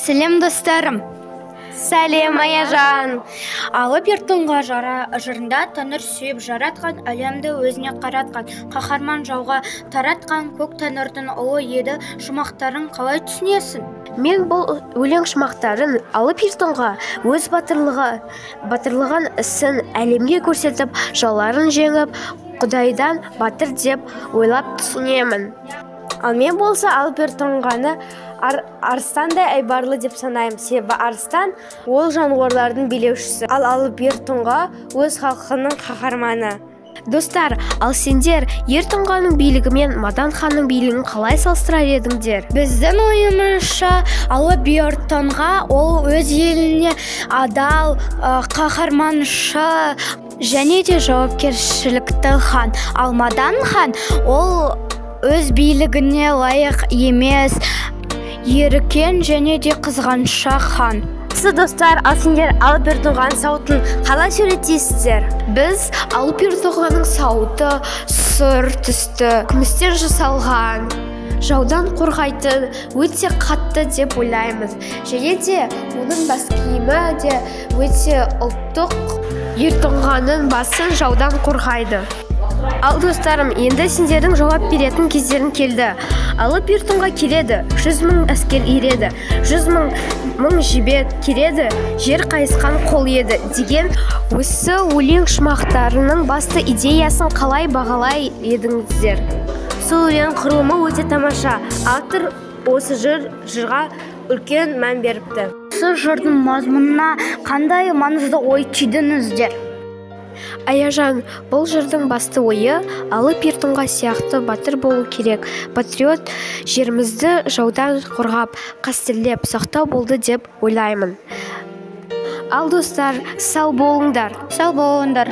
Сәлем достарым. Сәлем, Аяжан. Алып ертонға жырында Тәңір сүйіп жаратқан, әлемді өзіне қаратқан, қаһарман жауға таратқан көк Тәңірдің ұлы еді, шумақтарын қалай түсінесің? Мен бұл өлең шумақтарын алып ертонға өз батырлығын ісін әлемге көрсетіп, жауларын жеңіп, Құдайдан батыр деп ойлап түсінемін. Ал мен болса алып ертонғаны арыстандай айбарлы деп санаймын. Себебі арыстан ол жануарлардың билеушісі, ал алып ертонға өз халқының қаһарманы. Достар, ал сендер ертонғаның билігімен Мадан ханның билігін қалай салыстырар едіңдер? Біздің ойымызша алып ертонға ол өз еліне адал, қаһарманшы және де жауапкершілікті хан. Ал Мадан хан ол өз билігіне лайық емес, ерікен және де қызғаншақ хан. Достар, ал сендер алып ертонғаның сауытын қалай суреттейсіздер? Біз алып ертонғаның сауыты сұр түсті, күмістен жасалған, жаудан қорғайтын, өте қатты деп ойлаймыз. Және де оның бас киімі де өте ұлттық, ертонғаның басын жаудан қорғайды. Ал достарым, енді сендердің жауап беретін кездерің келді. Алып ертонға келеді, 100 000 әскер ереді, 100 000 жебе кереді, жер қайысқан қол еді деген осы өлең шумақтарының басты идеясын қалай бағалай едіңіздер? Сол өлең құрылымы өте тамаша. Автор осы жырға үлкен мән беріпті. Осы жырдың мазмұнына қандай маңызды ой түйдіңіздер? Аяжан, бұл жырдың басты ойы алып ертонға сияқты батыр болу керек. Патриот жерімізді жаудан қорғап, қастерлеп, сақтау болды деп ойлаймын. Ал достар, сау болыңдар. Сау болыңдар.